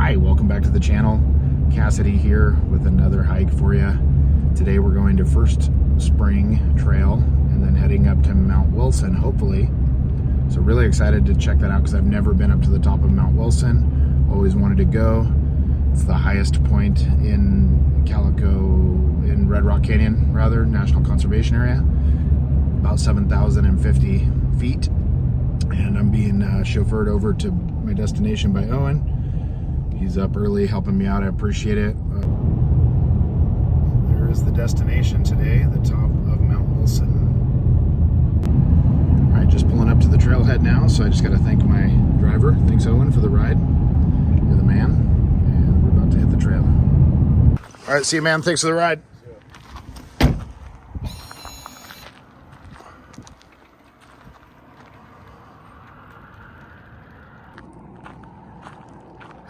Hi, welcome back to the channel. Kassidy here with another hike for you. Today we're going to First Spring Trail and then heading up to Mount Wilson, hopefully. So really excited to check that out because I've never been up to the top of Mount Wilson. Always wanted to go. It's the highest point in Red Rock Canyon, National Conservation Area. About 7,050 feet. And I'm being chauffeured over to my destination by Owen. He's up early helping me out. I appreciate it. There is the destination today, the top of Mount Wilson. All right, just pulling up to the trailhead now, so I just got to thank my driver. Thanks, Owen, for the ride. You're the man. And we're about to hit the trail. All right, see you, man. Thanks for the ride.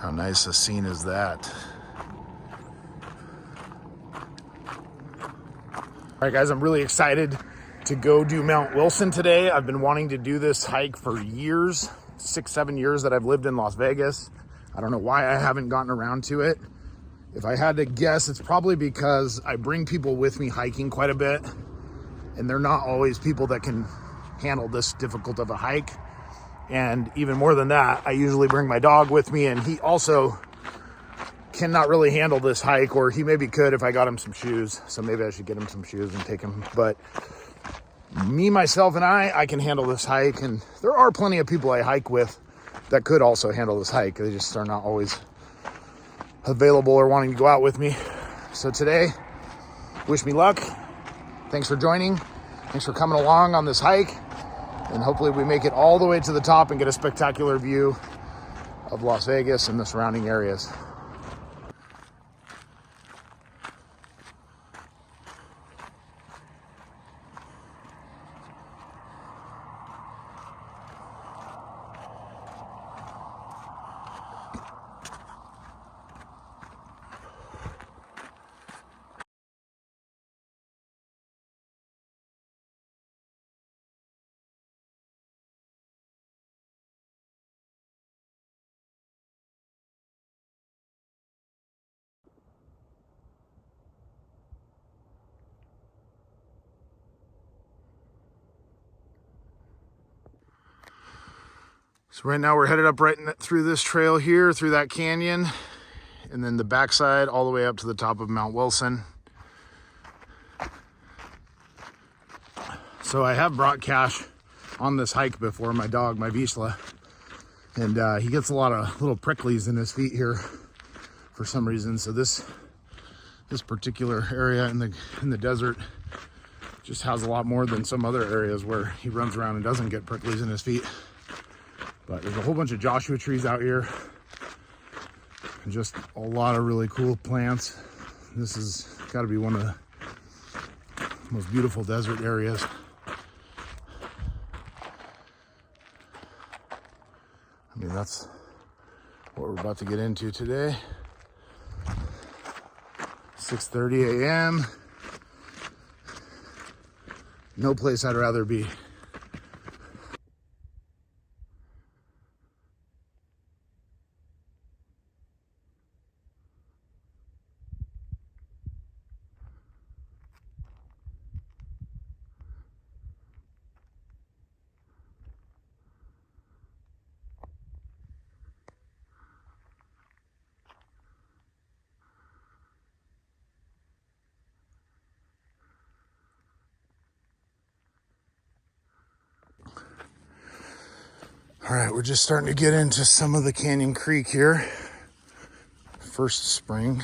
How nice a scene is that? All right, guys, I'm really excited to go do Mount Wilson today. I've been wanting to do this hike for years, 6-7 years that I've lived in Las Vegas. I don't know why I haven't gotten around to it. If I had to guess, it's probably because I bring people with me hiking quite a bit, and they're not always people that can handle this difficult of a hike. And even more than that, I usually bring my dog with me, and he also cannot really handle this hike, or he maybe could if I got him some shoes. So maybe I should get him some shoes and take him. But me, myself, and I can handle this hike. And there are plenty of people I hike with that could also handle this hike. They just are not always available or wanting to go out with me. So today, wish me luck. Thanks for joining. Thanks for coming along on this hike. And hopefully we make it all the way to the top and get a spectacular view of Las Vegas and the surrounding areas. So right now we're headed up right through this trail here, through that canyon, and then the backside all the way up to the top of Mount Wilson. So I have brought Cash on this hike before, my dog, my Vizsla, and he gets a lot of little pricklies in his feet here for some reason. So this particular area in the desert just has a lot more than some other areas where he runs around and doesn't get pricklies in his feet. But there's a whole bunch of Joshua trees out here and just a lot of really cool plants. This has got to be one of the most beautiful desert areas. I mean, that's what we're about to get into today. 6:30 a.m. No place I'd rather be. All right, we're just starting to get into some of the Canyon Creek here. First Spring.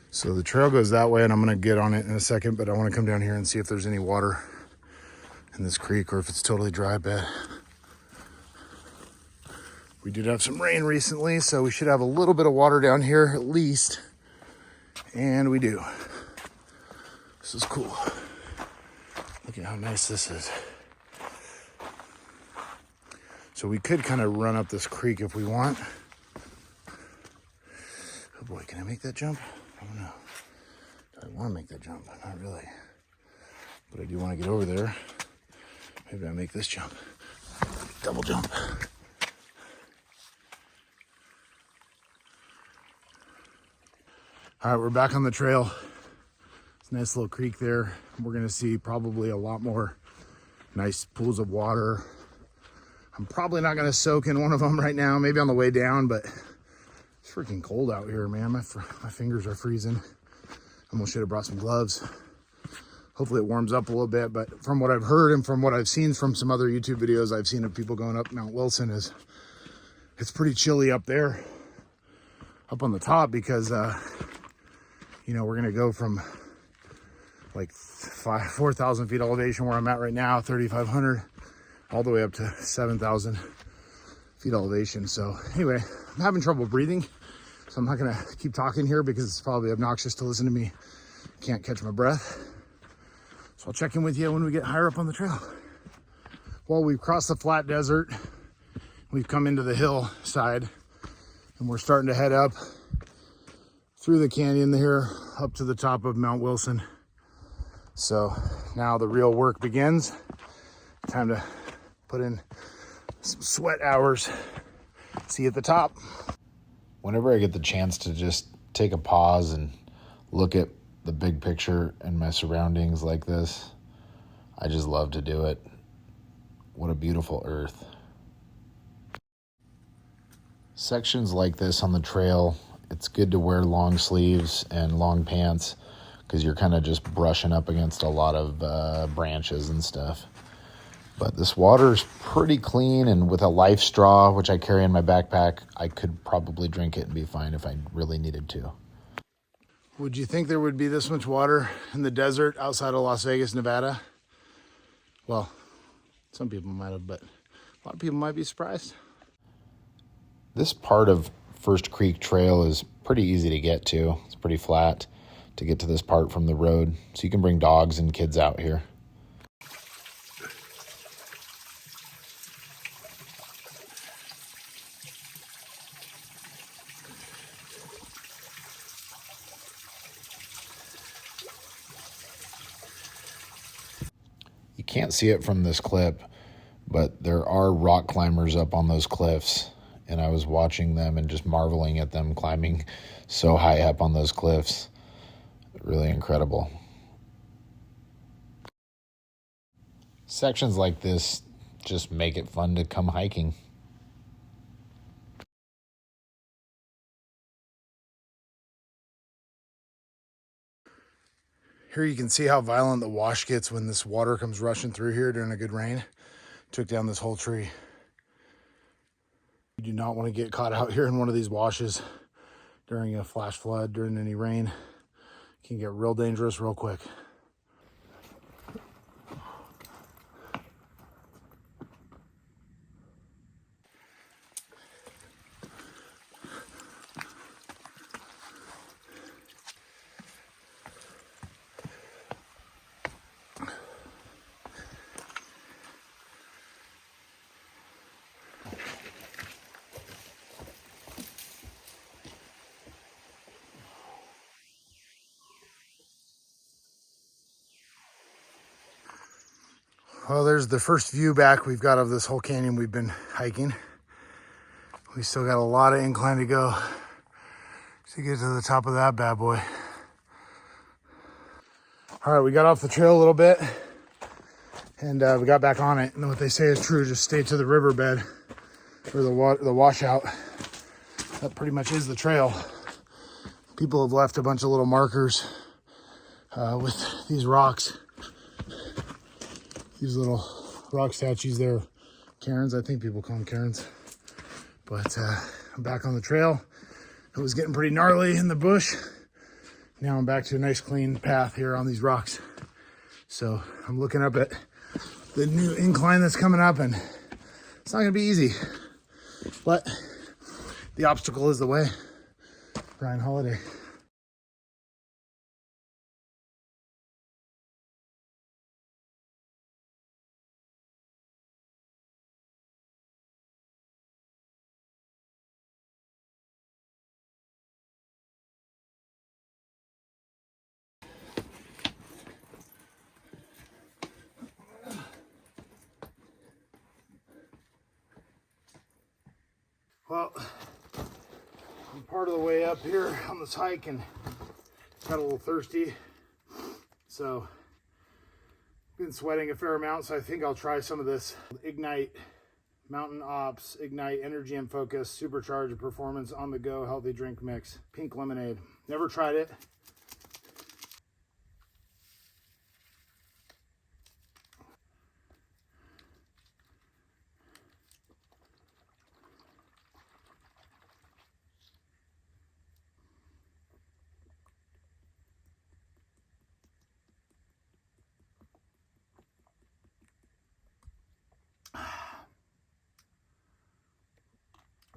So the trail goes that way, and I'm gonna get on it in a second, but I wanna come down here and see if there's any water in this creek or if it's totally dry bed. We did have some rain recently, so we should have a little bit of water down here at least. And we do. This is cool. Look at how nice this is. So we could kind of run up this creek if we want. Oh boy, can I make that jump? I don't know. Do I want to make that jump? Not really. but I do want to get over there. Maybe I make this jump. Double jump. All right, we're back on the trail. It's a nice little creek there. We're gonna see probably a lot more nice pools of water. I'm probably not gonna soak in one of them right now, maybe on the way down, but it's freaking cold out here, man. My fingers are freezing. Almost should have brought some gloves. Hopefully it warms up a little bit, but from what I've heard and from what I've seen from some other YouTube videos I've seen of people going up Mount Wilson, is it's pretty chilly up there, up on the top, because you know, we're gonna go from like 4,000 feet elevation where I'm at right now, 3,500, all the way up to 7,000 feet elevation. So anyway, I'm having trouble breathing, so I'm not gonna keep talking here because it's probably obnoxious to listen to me. Can't catch my breath. So I'll check in with you when we get higher up on the trail. Well, we've crossed the flat desert. We've come into the hillside, and we're starting to head up through the canyon here up to the top of Mount Wilson. So now the real work begins. Time to put in some sweat hours. See you at the top. Whenever I get the chance to just take a pause and look at the big picture and my surroundings like this, I just love to do it. What a beautiful earth. Sections like this on the trail, it's good to wear long sleeves and long pants because you're kind of just brushing up against a lot of branches and stuff. But this water is pretty clean, and with a life straw, which I carry in my backpack, I could probably drink it and be fine if I really needed to. Would you think there would be this much water in the desert outside of Las Vegas, Nevada? Well, some people might have, but a lot of people might be surprised. This part of First Creek Trail is pretty easy to get to. It's pretty flat to get to this part from the road, so you can bring dogs and kids out here. You can't see it from this clip, but there are rock climbers up on those cliffs, and I was watching them and just marveling at them climbing so high up on those cliffs. Really incredible. Sections like this just make it fun to come hiking. Here you can see how violent the wash gets when this water comes rushing through here during a good rain. Took down this whole tree. You do not want to get caught out here in one of these washes during a flash flood, during any rain. It can get real dangerous real quick. Well, there's the first view back we've got of this whole canyon we've been hiking. We still got a lot of incline to go to get to the top of that bad boy. All right, we got off the trail a little bit, and we got back on it. And what they say is true, just stay to the riverbed or the washout. That pretty much is the trail. People have left a bunch of little markers with these rocks. These little rock statues there, cairns. I think people call them cairns. But I'm back on the trail. It was getting pretty gnarly in the bush. Now I'm back to a nice clean path here on these rocks. So I'm looking up at the new incline that's coming up, and it's not gonna be easy, but the obstacle is the way. Ryan Holiday. Well, I'm part of the way up here on this hike and got a little thirsty. So, been sweating a fair amount, so I think I'll try some of this Ignite Mountain Ops Ignite Energy and Focus Supercharged Performance on the Go Healthy Drink Mix. Pink lemonade. Never tried it.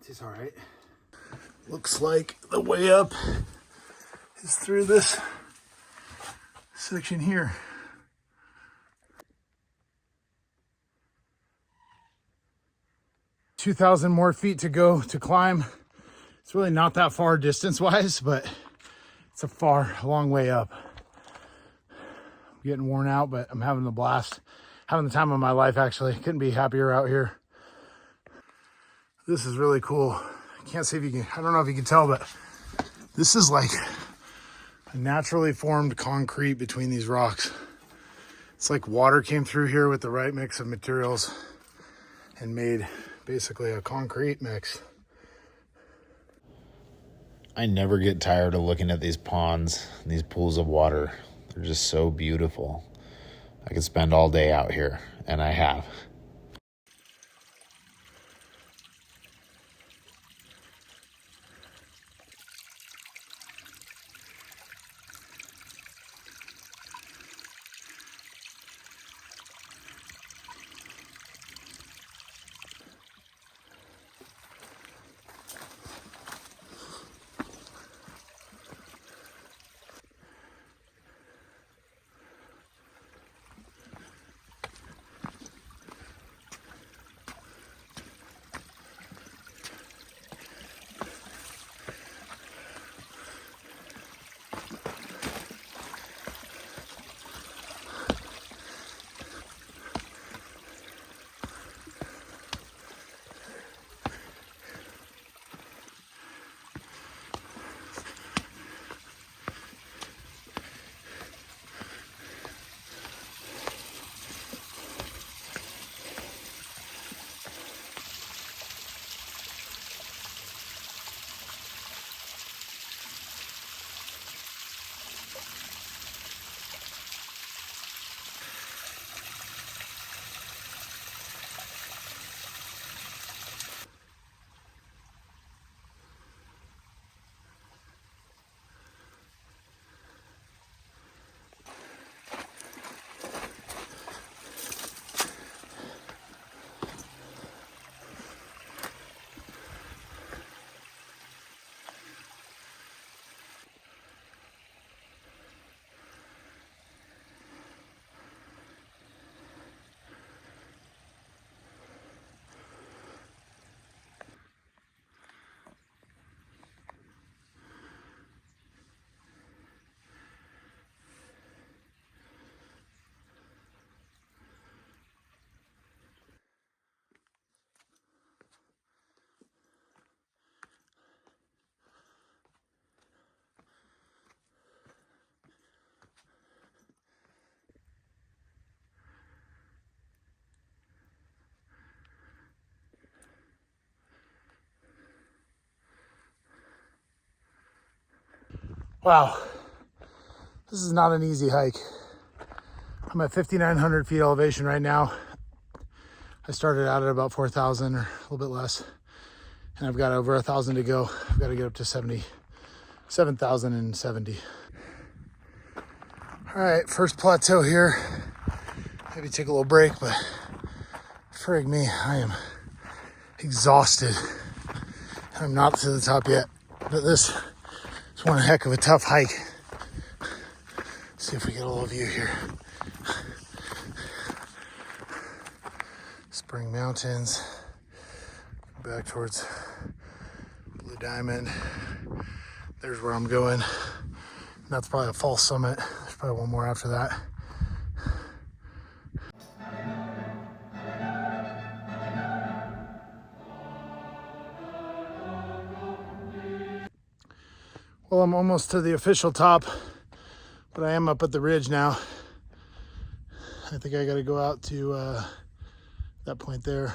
Tastes all right. Looks like the way up is through this section here. 2,000 more feet to go to climb. It's really not that far distance wise, but it's a long way up. I'm getting worn out, but I'm having a blast. Having the time of my life, actually. Couldn't be happier out here. This is really cool. I can't see if you can, I don't know if you can tell, but this is like a naturally formed concrete between these rocks. It's like water came through here with the right mix of materials and made basically a concrete mix. I never get tired of looking at these ponds, these pools of water. They're just so beautiful. I could spend all day out here, and I have. Wow, this is not an easy hike. I'm at 5,900 feet elevation right now. I started out at about 4,000 or a little bit less, and I've got over 1,000 to go. I've got to get up to 7,070. All right, first plateau here. Maybe take a little break, but frig me, I am exhausted. I'm not to the top yet, but this is one heck of a tough hike. Let's see if we get a little view here. Spring Mountains, back towards Blue Diamond. There's where I'm going. That's probably a false summit. There's probably one more after that. Well, I'm almost to the official top, but I am up at the ridge now. I think I got to go out to that point there.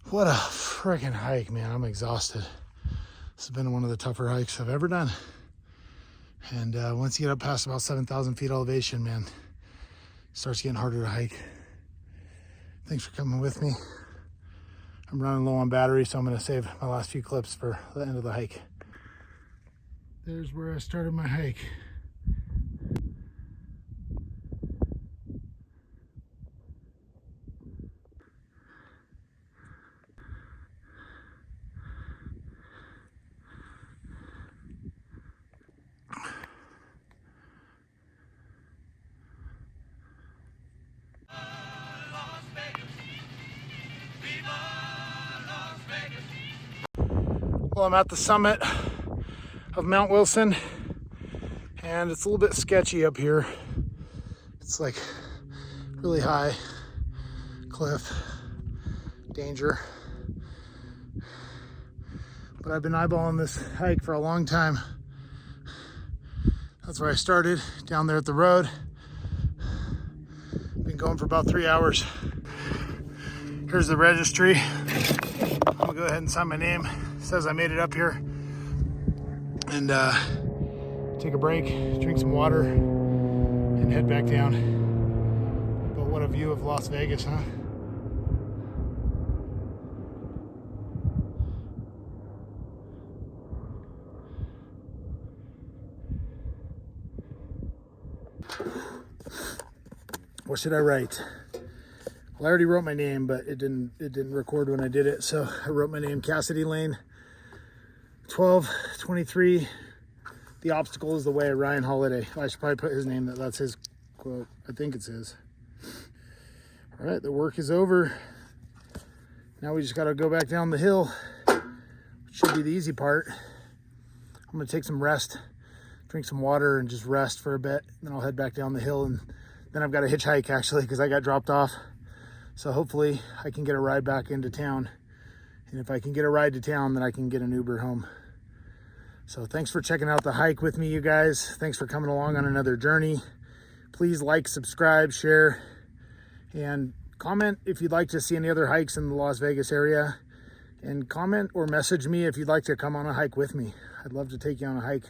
What a freaking hike, man. I'm exhausted. This has been one of the tougher hikes I've ever done. And once you get up past about 7,000 feet elevation, man, it starts getting harder to hike. Thanks for coming with me. I'm running low on battery, so I'm going to save my last few clips for the end of the hike. There's where I started my hike. Well, I'm at the summit of Mount Wilson, and it's a little bit sketchy up here. It's like really high, cliff, danger. But I've been eyeballing this hike for a long time. That's where I started, down there at the road. Been going for about 3 hours. Here's the registry. I'm gonna go ahead and sign my name. It says I made it up here. And take a break, drink some water, and head back down. But what a view of Las Vegas, huh? What should I write? Well, I already wrote my name, but it didn't record when I did it. So I wrote my name, Kassidy Lane, 1223. The obstacle is the way, Ryan Holiday. I should probably put his name. That's his quote. I think it's his. All right, the work is over. Now we just got to go back down the hill, which should be the easy part. I'm going to take some rest, drink some water, and just rest for a bit. Then I'll head back down the hill, and then I've got to hitchhike, actually, because I got dropped off. So hopefully I can get a ride back into town. And if I can get a ride to town, then I can get an Uber home. So thanks for checking out the hike with me, you guys. Thanks for coming along on another journey. Please like, subscribe, share, and comment if you'd like to see any other hikes in the Las Vegas area. And comment or message me if you'd like to come on a hike with me. I'd love to take you on a hike.